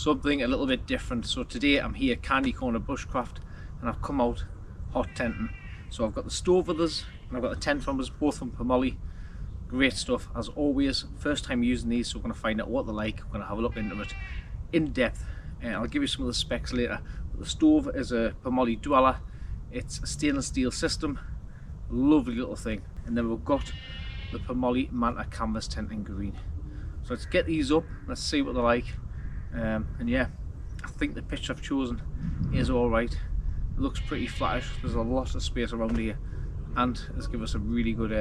something a little bit different. So today I'm here Candy Corner Bushcraft, and I've come out hot tenting. So I've got the stove with us and I've got the tent from us, both from Pomoly. Great stuff as always. First time using these, so we're going to find out what they're like. We're going to have a look into it in depth, and I'll give you some of the specs later. But the stove is a Pomoly dweller. It's a stainless steel system, lovely little thing. And then we've got the Pomoly Manta canvas tent in green. So let's get these up, let's see what they're like. And yeah, I think the pitch I've chosen is alright. It looks pretty flattish, there's a lot of space around here, and it's given us a really good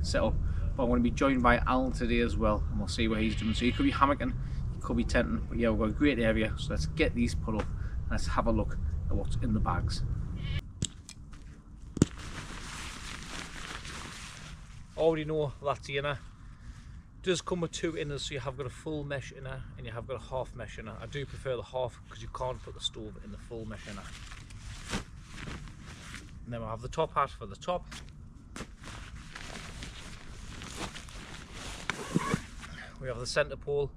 setup. But I'm going to be joined by Alun today as well, and we'll see what he's doing. So he could be hammocking, he could be tenting, but yeah, we've got a great area. So let's get these put up and let's have a look at what's in the bags. Already know that's the inner. It does come with two inners, so you have got a full mesh inner and you have got a half mesh inner. I do prefer the half because you can't put the stove in the full mesh inner. And then we'll have the top hat for the top. We have the centre pole.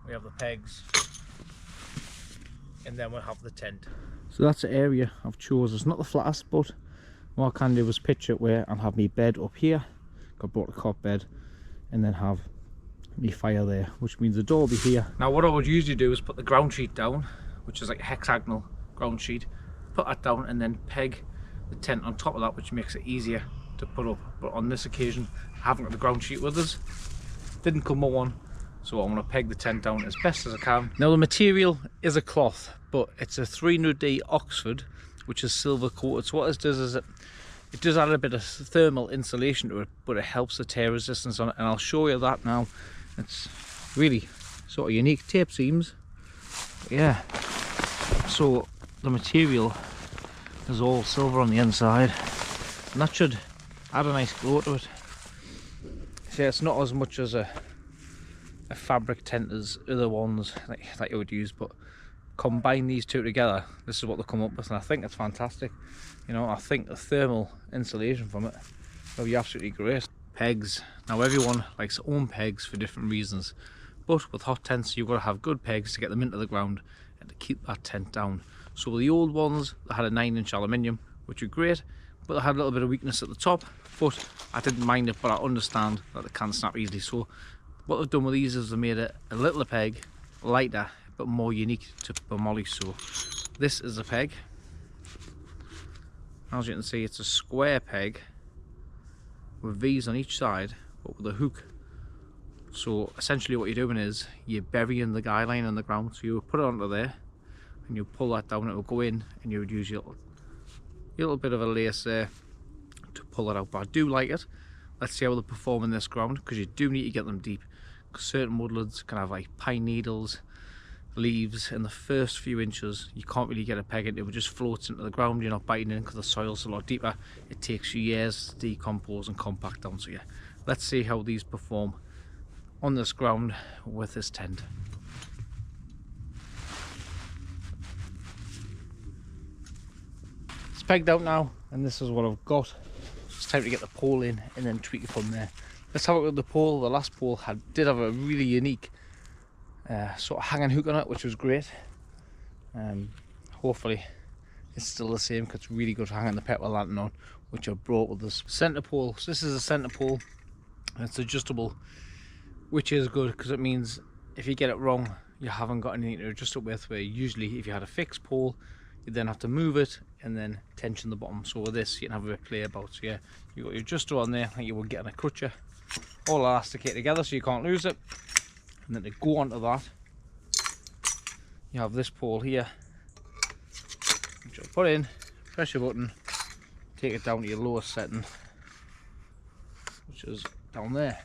We have the pegs. And then we'll have the tent. So that's the area I've chosen. It's not the flattest, but what I can do is pitch it where I'll have my bed up here. I brought a cot bed, and then have my fire there, which means the door will be here. Now what I would usually do is put the ground sheet down, which is like a hexagonal ground sheet. Put that down and then peg the tent on top of that, which makes it easier to put up. But on this occasion I haven't got the ground sheet with us, didn't come with one, so I'm going to peg the tent down as best as I can. Now the material is a cloth, but it's a 300D Oxford, which is silver coated. So what this does is it does add a bit of thermal insulation to it, but it helps the tear resistance on it, and I'll show you that now. It's really sort of unique. Tape seams, yeah, so the material is all silver on the inside, and that should add a nice glow to it. So yeah, it's not as much as a fabric tent as other ones that you would use, but combine these two together, this is what they come up with, and I think it's fantastic. You know, I think the thermal insulation from it will be absolutely great. Pegs. Now everyone likes their own pegs for different reasons, but with hot tents you've got to have good pegs to get them into the ground and to keep that tent down. So the old ones, they had a 9-inch aluminium, which are great, but they had a little bit of weakness at the top, but I didn't mind it, but I understand that they can snap easily. So what they've done with these is they made it a little peg, lighter, but more unique to Pomoly. So this is a peg. As you can see, it's a square peg with V's on each side, but with a hook. So essentially what you're doing is you're burying the guy line in the ground. So you would put it onto there and you pull that down, it will go in, and you would use your little bit of a lace there to pull it out. But I do like it. Let's see how they perform in this ground, because you do need to get them deep, because certain woodlands can have like pine needles, leaves. In the first few inches you can't really get a peg into it, just floats into the ground. You're not biting in because the soil's a lot deeper. It takes you years to decompose and compact down. So yeah, let's see how these perform on this ground with this tent. It's pegged out now, and this is what I've got. It's time to get the pole in and then tweak it from there. Let's have a look at the pole. The last pole did have a really unique sort of hanging hook on it, which was great. Hopefully it's still the same, because it's really good for hanging the petrol lantern on, which I brought with us. Centre pole. So this is a centre pole, and it's adjustable, which is good because it means if you get it wrong you haven't got anything to adjust it with, where usually if you had a fixed pole you then have to move it and then tension the bottom. So with this you can have a bit of play about. So yeah, you've got your adjuster on there like you would get on a crutcher, all elasticate together so you can't lose it. And then to go onto that, you have this pole here, which you'll put in, press your button, take it down to your lowest setting, which is down there.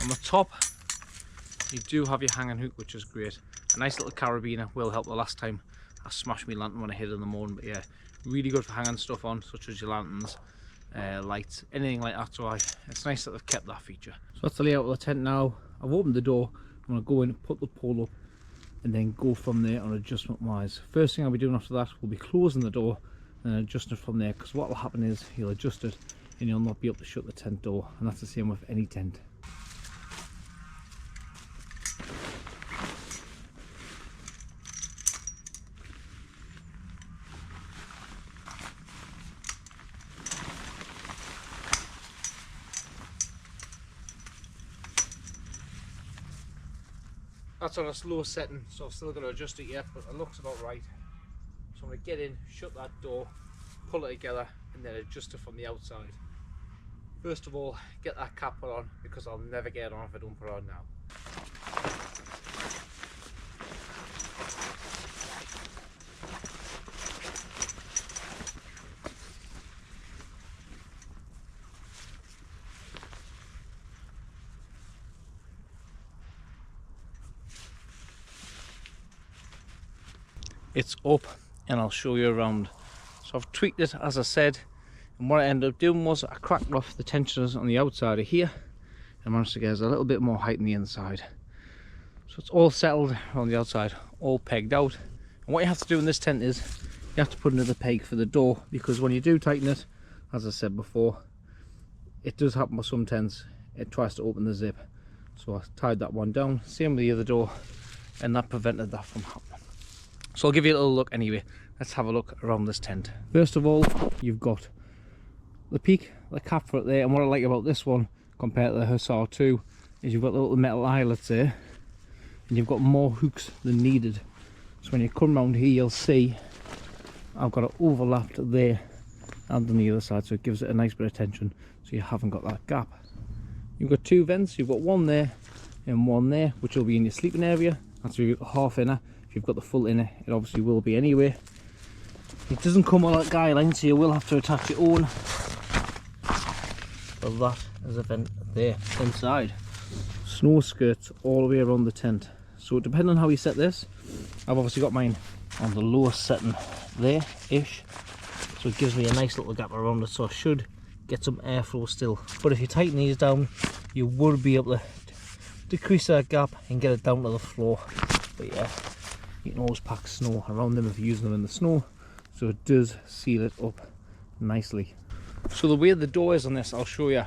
On the top, you do have your hanging hook, which is great. A nice little carabiner will help. The last time I smashed my lantern when I hit it in the morning, but yeah, really good for hanging stuff on, such as your lanterns, lights, anything like that. So it's nice that they've kept that feature. So that's the layout of the tent now. I've opened the door. I'm going to go in, put the pole up, and then go from there on adjustment wise. First thing I'll be doing after that will be closing the door and adjusting it from there, because what will happen is you'll adjust it and you'll not be able to shut the tent door, and that's the same with any tent. That's on a slow setting, so I'm still going to adjust it yet, but it looks about right. So I'm going to get in, shut that door, pull it together, and then adjust it from the outside. First of all, get that cap put on, because I'll never get it on if I don't put it on now. It's up, and I'll show you around. So I've tweaked it as I said, and what I ended up doing was I cracked off the tensioners on the outside of here and managed to get us a little bit more height on the inside. So it's all settled on the outside, all pegged out. And what you have to do in this tent is you have to put another peg for the door, because when you do tighten it, as I said before, it does happen with some tents, it tries to open the zip. So I tied that one down, same with the other door, and that prevented that from happening. So I'll give you a little look anyway. Let's have a look around this tent. First of all, you've got the peak, the cap for it there, and what I like about this one compared to the Hussar 2 is you've got the little metal eyelets there, and you've got more hooks than needed. So when you come round here, you'll see I've got it overlapped there and on the other side, so it gives it a nice bit of tension, so you haven't got that gap. You've got two vents, you've got one there and one there, which will be in your sleeping area. That's where you've got the half inner. If you've got the full inner, it obviously will be anyway. It doesn't come on that guy line, so you will have to attach your own. But that is a vent there inside. Snow skirts all the way around the tent. So depending on how you set this, I've obviously got mine on the lowest setting there-ish. So it gives me a nice little gap around it, so I should get some airflow still. But if you tighten these down, you would be able to decrease that gap and get it down to the floor. But yeah, you can always pack snow around them if you're using them in the snow, so it does seal it up nicely. So the way the door is on this, I'll show you.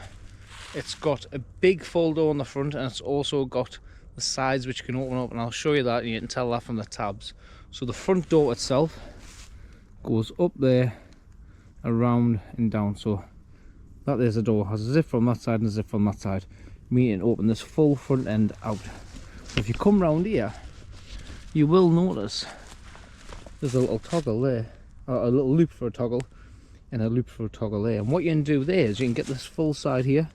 It's got a big full door on the front, and it's also got the sides which can open up, and I'll show you that, and you can tell that from the tabs. So the front door itself goes up there, around and down. So that there's a door, has a zip from that side and a zip from that side, meaning open this full front end out. So if you come round here, you will notice there's a little toggle there, a little loop for a toggle and a loop for a toggle there. And what you can do there is you can get this full side here,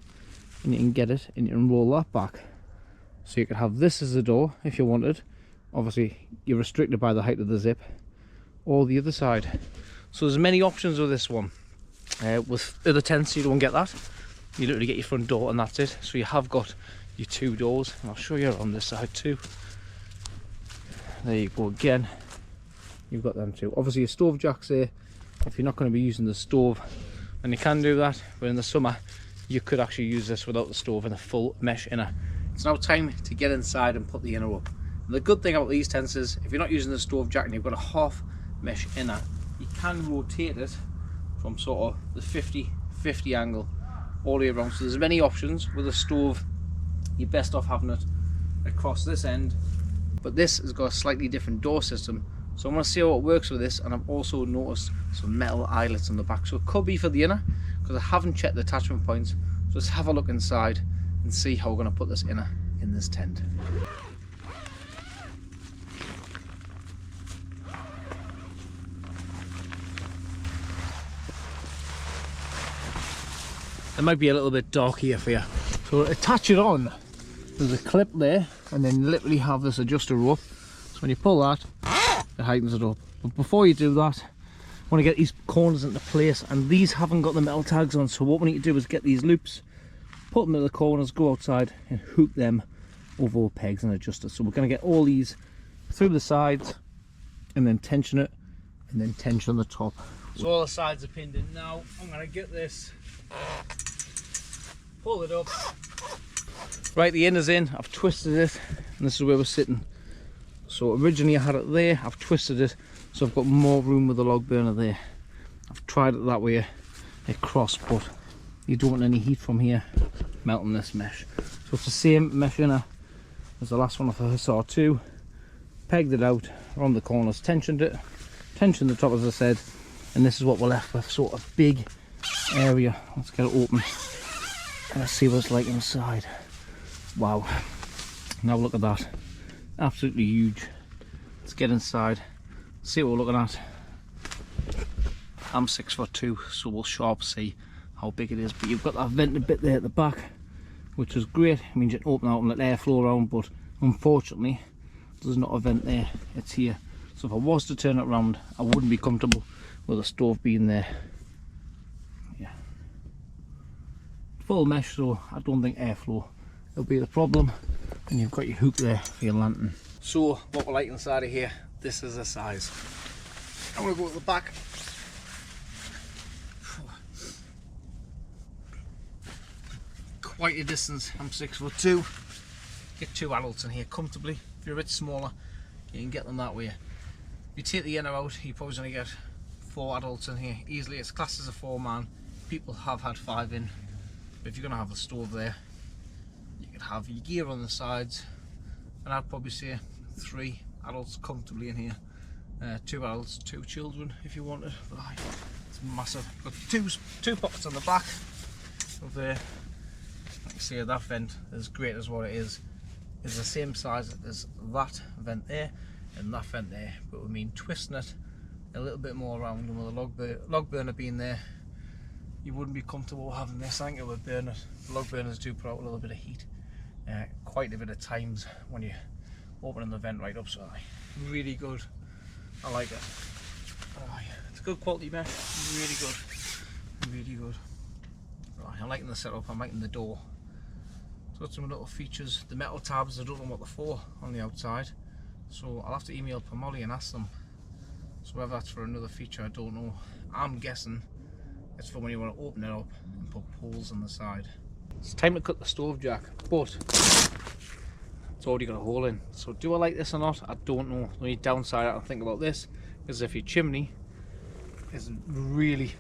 and you can get it and you can roll that back. So you could have this as a door if you wanted. Obviously you're restricted by the height of the zip, or the other side. So there's many options with this one. With other tents you don't get that. You literally get your front door and that's it. So you have got your two doors, and I'll show you on this side too. There you go again, you've got them too. Obviously your stove jacks there, if you're not going to be using the stove, and you can do that, but in the summer you could actually use this without the stove and a full mesh inner. It's now time to get inside and put the inner up. And the good thing about these tents is if you're not using the stove jack and you've got a half mesh inner, you can rotate it from sort of the 50-50 angle all the way around. So there's many options. With a stove you're best off having it across this end, but this has got a slightly different door system, so I'm going to see how it works with this. And I've also noticed some metal eyelets on the back, so it could be for the inner, because I haven't checked the attachment points. So let's have a look inside and see how we're going to put this inner in this tent. It might be a little bit dark here for you. So attach it on, there's a clip there, and then literally have this adjuster rope. So when you pull that, it heightens it up. But before you do that, you want to get these corners into place, and these haven't got the metal tags on. So what we need to do is get these loops, put them in the corners, go outside and hook them over the pegs and adjust it. So we're going to get all these through the sides and then tension it, and then tension the top. So all the sides are pinned in now. I'm going to get this, pull it up. Right, the inner's in, I've twisted it, and this is where we're sitting. So originally I had it there, I've twisted it, so I've got more room with the log burner there. I've tried it that way across, but you don't want any heat from here melting this mesh. So it's the same mesh inner as the last one off the Hussar 2. Pegged it out around the corners, tensioned it, tensioned the top as I said, and this is what we're left with, sort of big area. Let's get it open and let's see what it's like inside. Wow, now look at that. Absolutely huge. Let's get inside, see what we're looking at. I'm 6'2", so we'll sharp see how big it is. But you've got that vented bit there at the back, which is great. I mean, you can open out and let airflow around, but unfortunately there's not a vent there, it's here. So if I was to turn it around, I wouldn't be comfortable with a stove being there. Yeah, full mesh, so I don't think airflow will be the problem. And you've got your hook there for your lantern. So what we like inside of here, this is the size. I'm going to go to the back. Quite a distance. I'm 6'2". Get 2 adults in here comfortably. If you're a bit smaller, you can get them that way. If you take the inner out, you're probably going to get 4 adults in here easily. It's classed as a 4-man. People have had 5 in, but if you're going to have the stove there, you could have your gear on the sides, and I'd probably say 3 adults comfortably in here. 2 adults, 2 children if you wanted. It's massive. Got two pockets on the back of there. Like I say, that vent, as great as what it is the same size as that vent there and that vent there, but we mean twisting it a little bit more around, and with the log burner being there, you wouldn't be comfortable having this. I think it would burn it. Log burners do put out a little bit of heat quite a bit of times when you're opening the vent right up, so really good. I like it. It's a good quality mesh, really good, really good. I'm liking the setup, I'm liking the door. It's got some little features. The metal tabs, I don't know what they're for on the outside, so I'll have to email Pomoly and ask them. So whether that's for another feature, I don't know. I'm guessing it's for when you want to open it up and put poles on the side. It's time to cut the stove jack, but it's already got a hole in. So do I like this or not? I don't know. The only downside I can think about this is if your chimney is really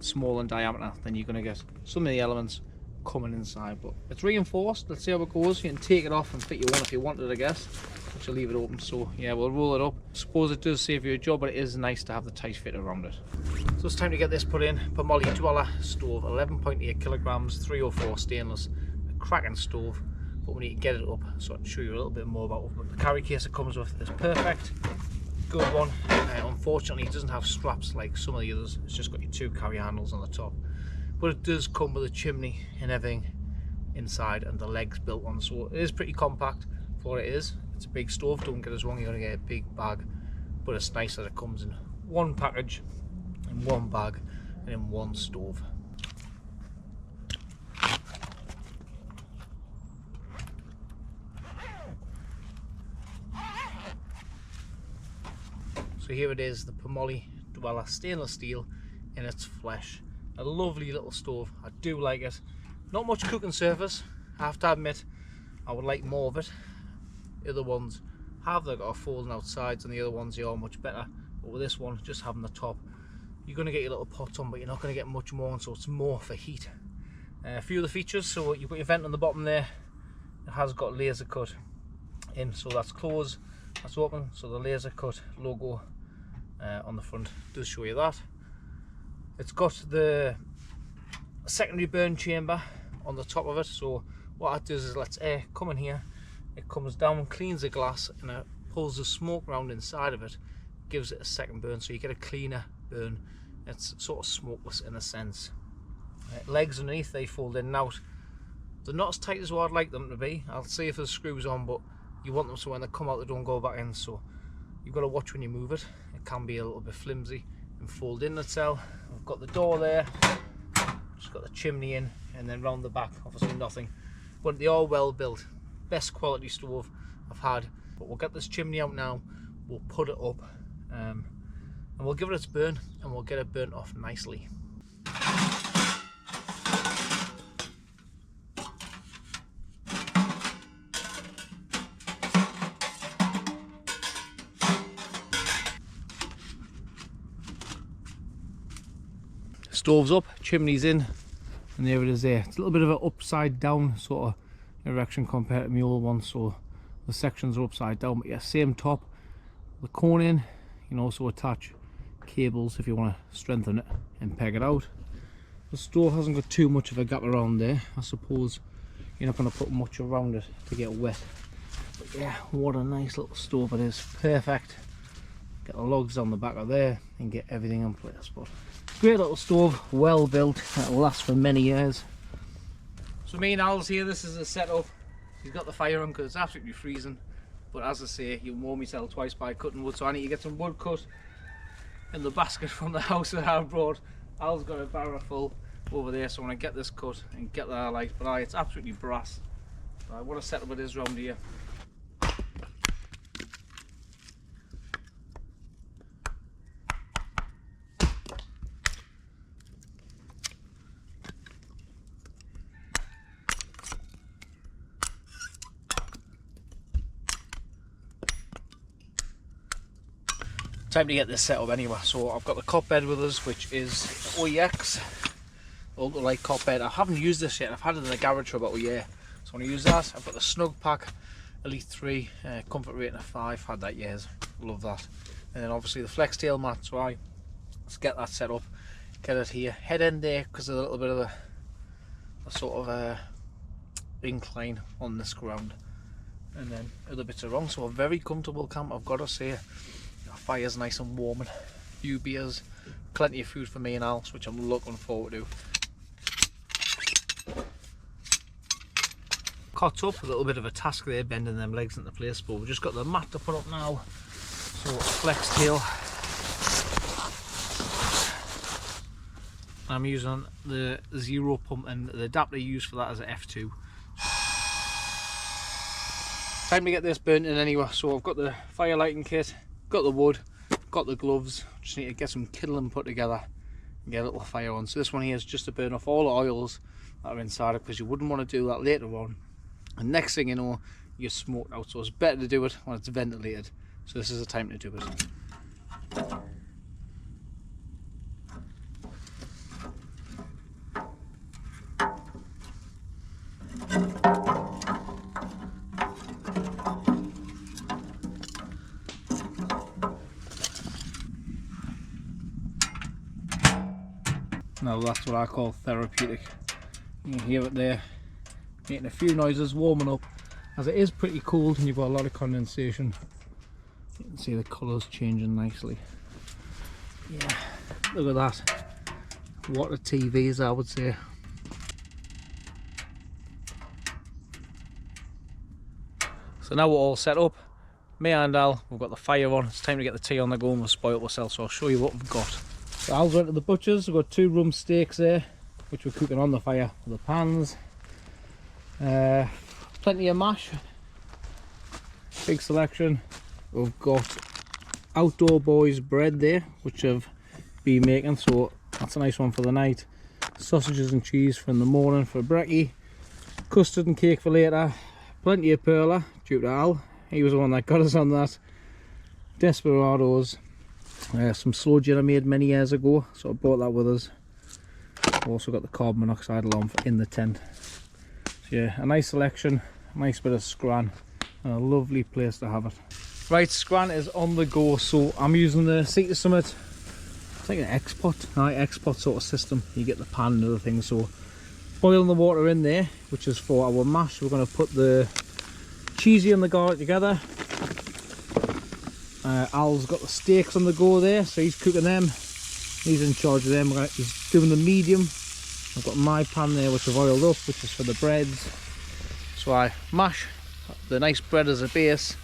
small in diameter, then you're going to get some of the elements coming inside. But it's reinforced. Let's see how it goes. You can take it off and fit your one if you wanted, I guess, but you'll leave it open. So yeah, we'll roll it up. Suppose it does save you a job, but it is nice to have the tight fit around it. So it's time to get this put in. Pomoly Dweller stove, 11.8 kilograms, 304 stainless, a cracking stove, but we need to get it up so I can show you a little bit more about it. But the carry case it comes with is perfect, good one. Unfortunately it doesn't have straps like some of the others. It's just got your 2 carry handles on the top, but it does come with a chimney and everything inside and the legs built on, so it is pretty compact for what it is. It's a big stove, don't get us wrong, you're going to get a big bag, but it's nice that it comes in one package, in one bag, and in one stove. So here it is, the Pomoly Dweller stainless steel in its flesh. A lovely little stove, I do like it. Not much cooking surface, I have to admit. I would like more of it. The other ones have, they've got a folding out sides, and the other ones they are much better. But with this one, just having the top, you're going to get your little pots on, but you're not going to get much more on, so it's more for heat. A few of the features, so you've got your vent on the bottom there. It has got laser cut in, so that's closed, that's open, so the laser cut logo on the front does show you that. It's got the secondary burn chamber on the top of it, so what that does is lets air come in here, it comes down, cleans the glass, and it pulls the smoke around inside of it, gives it a second burn, so you get a cleaner burn. It's sort of smokeless in a sense. Legs underneath, they fold in and out. They're not as tight as what I'd like them to be. I'll see if there's screws on, but you want them so when they come out they don't go back in, so you've got to watch when you move it. It can be a little bit flimsy and fold in itself. I've got the door there, just got the chimney in, and then round the back obviously nothing, but they are well built. Best quality stove I've had. But we'll get this chimney out now, we'll put it up, and we'll give it its burn, and we'll get it burnt off nicely. Stove's up, chimney's in, and there it is there. It's a little bit of an upside down sort of erection compared to my old one, so the sections are upside down, but yeah, same top. The cone in, you can also attach cables if you want to strengthen it and peg it out. The stove hasn't got too much of a gap around there. I suppose you're not going to put much around it to get wet, But yeah, what a nice little stove it is. Perfect. Get the logs on the back of there and get everything in place. But great little stove, well built, that'll last for many years. So me and Al's here, this is the setup. He's got the fire on because it's absolutely freezing. But as I say, you warm yourself twice by cutting wood, so I need to get some wood cut in the basket from the house that I brought. Al's got a barrel full over there, so I want to get this cut and get that alight. But it's absolutely brass. What a setup it is round here. Time to get this set up anyway. So I've got the cot bed with us, which is OEX ultralight cot bed. I haven't used this yet. I've had it in the garage for about a year, so I want to use that. I've got the Snug Pack Elite 3, comfort rating of 5. Had that years, love that. And then obviously the flex tail mat. So let's get that set up, get it here. Head end there because there's a little bit of a sort of a incline on this ground, and then other bits are wrong. So a very comfortable camp, I've got to say. Fire's nice and warm, and a few beers, plenty of food for me and Al, which I'm looking forward to. Caught up, a little bit of a task there, bending them legs into place, but we've just got the mat to put up now. So flex tail. I'm using the 0 pump, and the adapter used for that is an F2. Time to get this burnt in anyway. So I've got the fire lighting kit, got the wood, got the gloves. Just need to get some kindling put together and get a little fire on. So this one here is just to burn off all the oils that are inside it, because you wouldn't want to do that later on, and next thing you know, you're smoked out. So it's better to do it when it's ventilated. So this is the time to do it. Now that's what I call therapeutic. You can hear it there, making a few noises, warming up. As it is pretty cold and you've got a lot of condensation, you can see the colours changing nicely. Yeah, look at that. What a TVs, I would say. So now we're all set up. Me and Al, we've got the fire on. It's time to get the tea on the go, and we'll spoil ourselves. So I'll show you what we've got. So Al's went to the butcher's. We've got 2 rump steaks there, which we're cooking on the fire with the pans. Plenty of mash, big selection. We've got Outdoor Boys bread there, which I've been making, so that's a nice one for the night. Sausages and cheese for in the morning for brekkie. Custard and cake for later. Plenty of perla, due to Al. He was the one that got us on that. Desperados. Some slow gin I made many years ago, so I brought that with us. I've also got the carbon monoxide alarm in the tent. So yeah, a nice selection, a nice bit of scran, and a lovely place to have it. Right, scran is on the go, so I'm using the Sea Summit. It's like an X-pot sort of system. You get the pan and other things, so boiling the water in there, which is for our mash. We're going to put the cheesy and the garlic together. Al's got the steaks on the go there, so he's cooking them. He's in charge of them. He's doing the medium. I've got my pan there, which I've oiled up, which is for the breads. So I mash the nice bread as a base,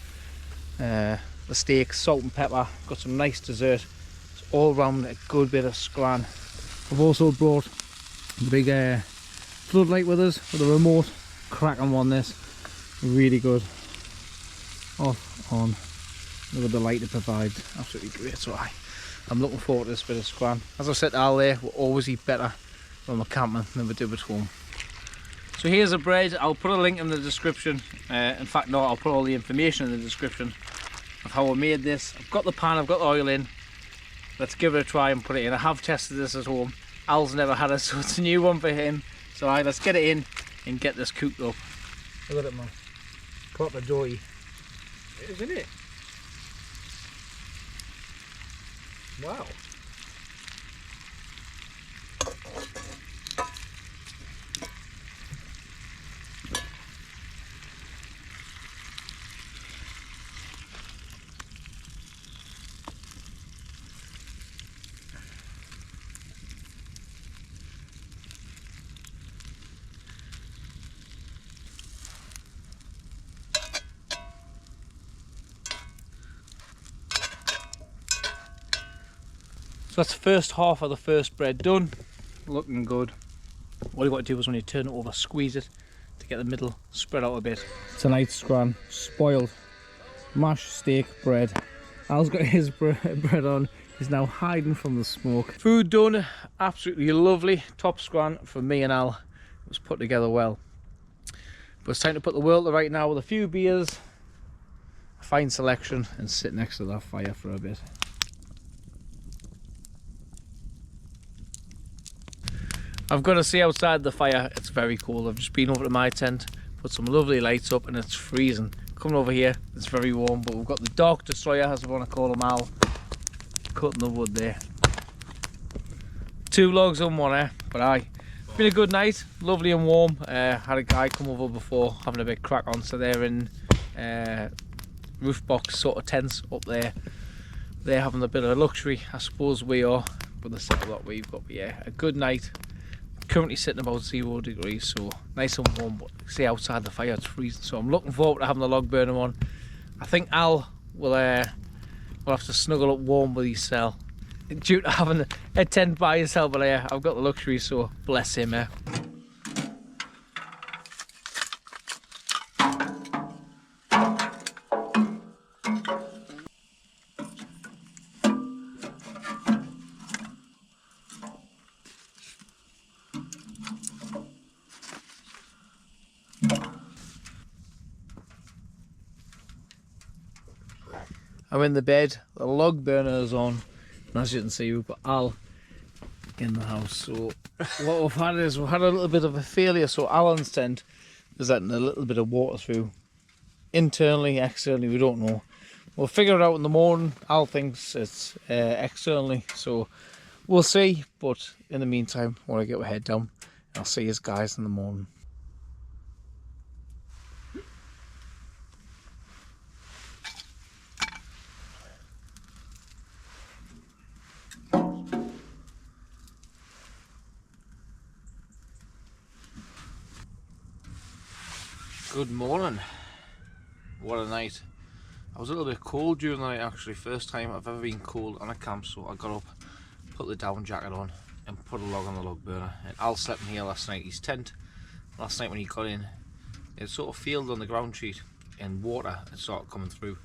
the steaks, salt and pepper. Got some nice dessert. It's all round a good bit of scran. I've also brought the big floodlight with us, with a remote. Cracking one, this. Really good. Off, on. Look at the light it provides, absolutely great. So I'm looking forward to this bit of scran. As I said to Al there, we'll always eat better when we're camping than we do at home. So here's the bread. I'll put a link in the description. In fact, no, I'll put all the information in the description of how I made this. I've got the pan, I've got the oil in. Let's give it a try and put it in. I have tested this at home. Al's never had it, so it's a new one for him. So let's get it in and get this cooked up. Look at it, man. Proper doughy. Isn't it? Wow. that's the first half of the first bread done. Looking good. What you got to do is when you turn it over, squeeze it to get the middle spread out a bit. Tonight's scran, spoiled mashed steak bread. Al's got his bread on. He's now hiding from the smoke. Food done, absolutely lovely. Top scran for me and Al. It was put together well. But it's time to put the world to right now with a few beers, a fine selection, and sit next to that fire for a bit. I've got to say, outside the fire, it's very cold. I've just been over to my tent, put some lovely lights up, and it's freezing. Coming over here, it's very warm, but we've got the Dark Destroyer, as we want to call him, Al, cutting the wood there. 2 logs on one, but aye. It's been a good night, lovely and warm. Had a guy come over before, having a big crack on, so they're in roof box sort of tents up there. They're having a bit of luxury, I suppose we are, with the setup that we've got. But yeah, a good night. Currently sitting about 0 degrees, so nice and warm, but see outside the fire it's freezing, so I'm looking forward to having the log burner on. I think Al will have to snuggle up warm with his cell due to having a tent by himself, but I've got the luxury, so bless him. I'm in the bed, the log burner is on, and as you can see we've got Al in the house. So what we've had is we've had a little bit of a failure. So Alan's tent is letting a little bit of water through, internally, externally, we don't know. We'll figure it out in the morning. Al thinks it's externally, so we'll see. But in the meantime, I want to get my head down. I'll see you guys in the morning. Good morning. What a night. I was a little bit cold during the night actually. First time I've ever been cold on a camp, so I got up, put the down jacket on and put a log on the log burner. And Al slept in here last night. His tent last night when he got in, it sort of failed on the ground sheet and water had started coming through.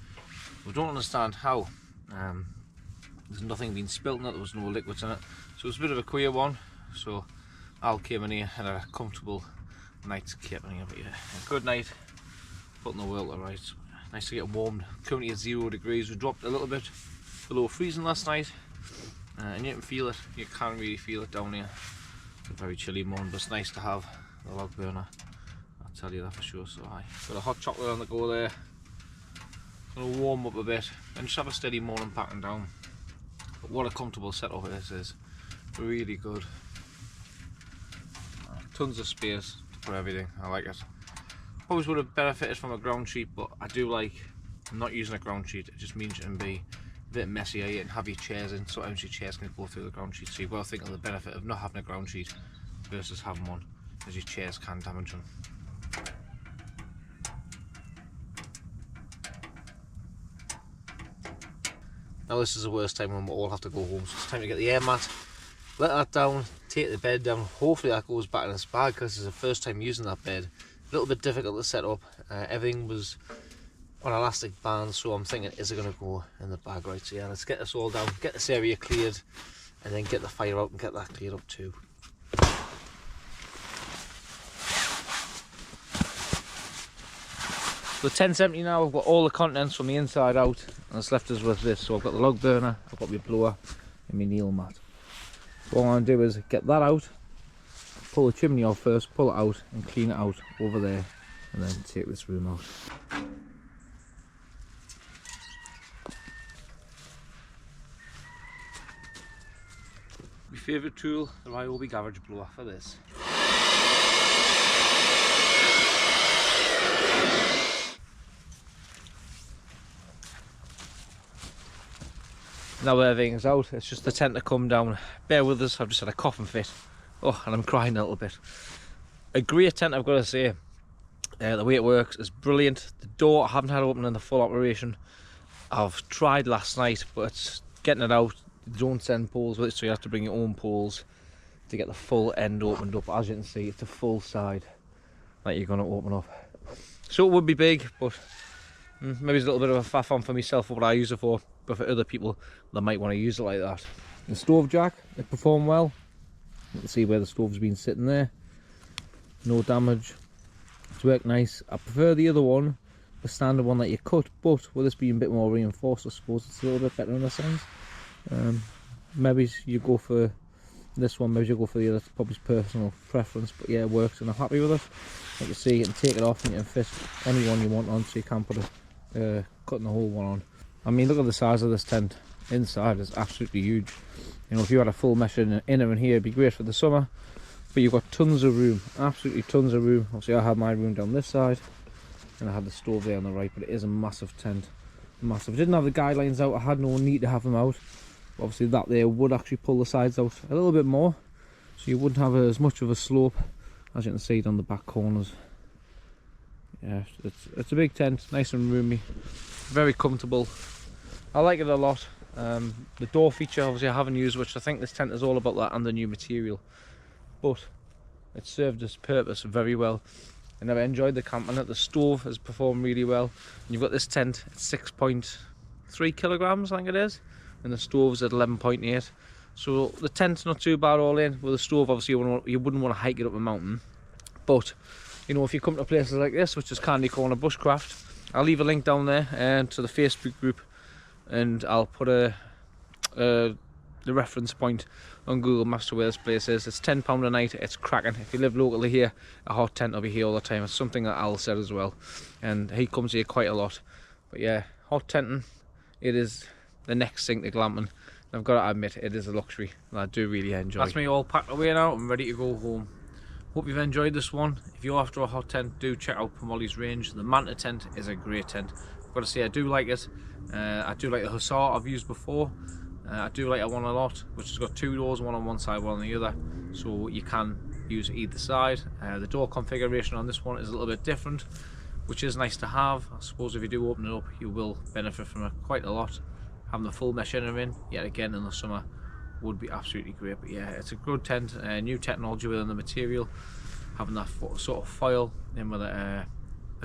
We don't understand how. There's nothing been spilt in it, there was no liquids in it, so it was a bit of a queer one. So Al came in here and had a comfortable night's kit in here. But yeah, a good night, putting the world to rights. Nice to get warmed. Currently at 0 degrees. We dropped a little bit below freezing last night, and you can feel it. You can really feel it down here. It's a very chilly morning, but it's nice to have the log burner. I'll tell you that for sure. So I got a hot chocolate on the go there. Gonna warm up a bit and just have a steady morning packing down. But what a comfortable setup this is. Really good. Tons of space to put everything. I like it. Probably would have benefited from a ground sheet, but I do like not using a ground sheet. It just means you can be a bit messier and have your chairs in, so your chairs can go through the ground sheet. So you've got to think of the benefit of not having a ground sheet versus having one, as your chairs can damage them. Now this is the worst time when we all have to go home, so it's time to get the air mat, let that down, take the bed down. Hopefully that goes back in its bag, because it's the first time using that bed. A little bit difficult to set up. Everything was on elastic bands, so I'm thinking, is it going to go in the bag? Right, so yeah, let's get this all down, get this area cleared, and then get the fire out and get that cleared up too. So 1070 now, I've got all the contents from the inside out, and it's left us with this. So I've got the log burner, I've got my blower, and my nail mat. So all I'm going to do is get that out, pull the chimney off first, pull it out and clean it out over there, and then take this room out. My favourite tool, the Ryobi garage blower for this. Now everything's out, it's just the tent to come down. Bear with us, I've just had a coughing fit. Oh, and I'm crying a little bit. A great tent, I've got to say. The way it works is brilliant. The door, I haven't had it open in the full operation. I've tried last night, but it's getting it out They don't send poles with it, so you have to bring your own poles to get the full end opened up. As you can see, it's a full side that you're going to open up. So it would be big, but maybe it's a little bit of a faff on for myself for what I use it for, but for other people that might want to use it like that. The stove jack, it performed well. You can see where the stove's been sitting there. No damage. It's worked nice. I prefer the other one, the standard one that you cut, but with this being a bit more reinforced, I suppose it's a little bit better in a sense. Maybe you go for this one, maybe you go for the other. It's probably personal preference, but yeah, it works and I'm happy with it. Like you see, you can take it off and you can fit any one you want on, so you can put a cutting the whole one on. I mean, look at the size of this tent. Inside is absolutely huge. You know, if you had a full mesh inner in here, it'd be great for the summer. But you've got tons of room, absolutely tons of room. Obviously, I had my room down this side, and I had the stove there on the right. But it is a massive tent, massive. I didn't have the guidelines out. I had no need to have them out. But obviously, that there would actually pull the sides out a little bit more, so you wouldn't have as much of a slope, as you can see down the back corners. Yeah, it's a big tent, nice and roomy, very comfortable. I like it a lot. The door feature, obviously, I haven't used, which I think this tent is all about that and the new material. But it served its purpose very well, and I've enjoyed the camping. The stove has performed really well. And you've got this tent at 6.3 kilograms, I think it is, and the stove's at 11.8. So the tent's not too bad all in. With the stove, obviously, you wouldn't want to hike it up a mountain. But you know, if you come to places like this, which is Candy Corner Bushcraft, I'll leave a link down there to the Facebook group, and I'll put the reference point on Google Maps to where this place is. It's £10 a night. It's cracking. If you live locally here, a hot tent will be here all the time. It's something that Al said as well, and he comes here quite a lot. But yeah, hot tenting, it is the next thing to glamping. I've got to admit, it is a luxury and I do really enjoy. That's me all packed away now. I'm ready to go home. Hope you've enjoyed this one. If you're after a hot tent, do check out Pomoly's range. The Manta tent is a great tent. I've got to say, I do like it. I do like the Hussar I've used before. I do like that one a lot, which has got two doors, one on one side, one on the other, so you can use either side. The door configuration on this one is a little bit different, which is nice to have. I suppose if you do open it up, you will benefit from it quite a lot. Having the full mesh inner in, yet again in the summer, would be absolutely great. But yeah, it's a good tent, new technology within the material, having that sort of foil in with a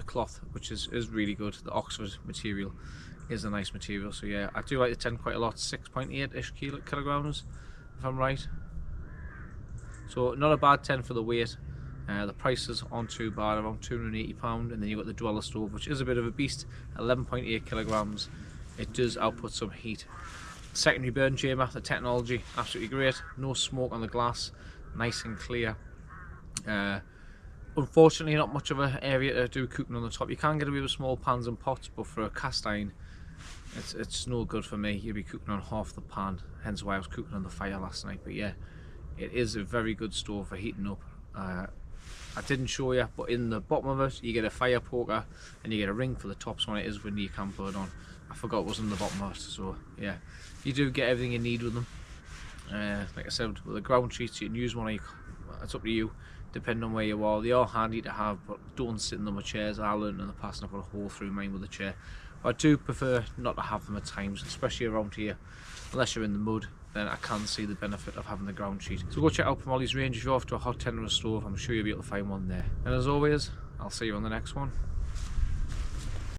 cloth, which is really good. The Oxford material is a nice material, so yeah, I do like the tent quite a lot. 6.8-ish kilograms, if I'm right. So not a bad tent for the weight. The prices aren't too bad, around £280, and then you've got the Dweller stove, which is a bit of a beast, 11.8 kilograms. It does output some heat. Secondary burn chamber, the technology, absolutely great. No smoke on the glass, nice and clear. Unfortunately, not much of an area to do cooking on the top. You can get away with small pans and pots, but for a cast iron, it's no good for me. You'll be cooking on half the pan, hence why I was cooking on the fire last night. But yeah, it is a very good stove for heating up. I didn't show you, but in the bottom of it, you get a fire poker and you get a ring for the top, so when it is windy, you can put it on. I forgot what was in the bottom of it, so yeah, you do get everything you need with them. Like I said, with the ground sheets, you can use one. It's up to you, depending on where you are. They are handy to have, but don't sit in them with chairs. I learned in the past, and I put a hole through mine with a chair. But I do prefer not to have them at times, especially around here. Unless you're in the mud, then I can see the benefit of having the ground sheet. So go check out Pomoly's range. If you're after a hot tent or a stove, I'm sure you'll be able to find one there. And as always, I'll see you on the next one.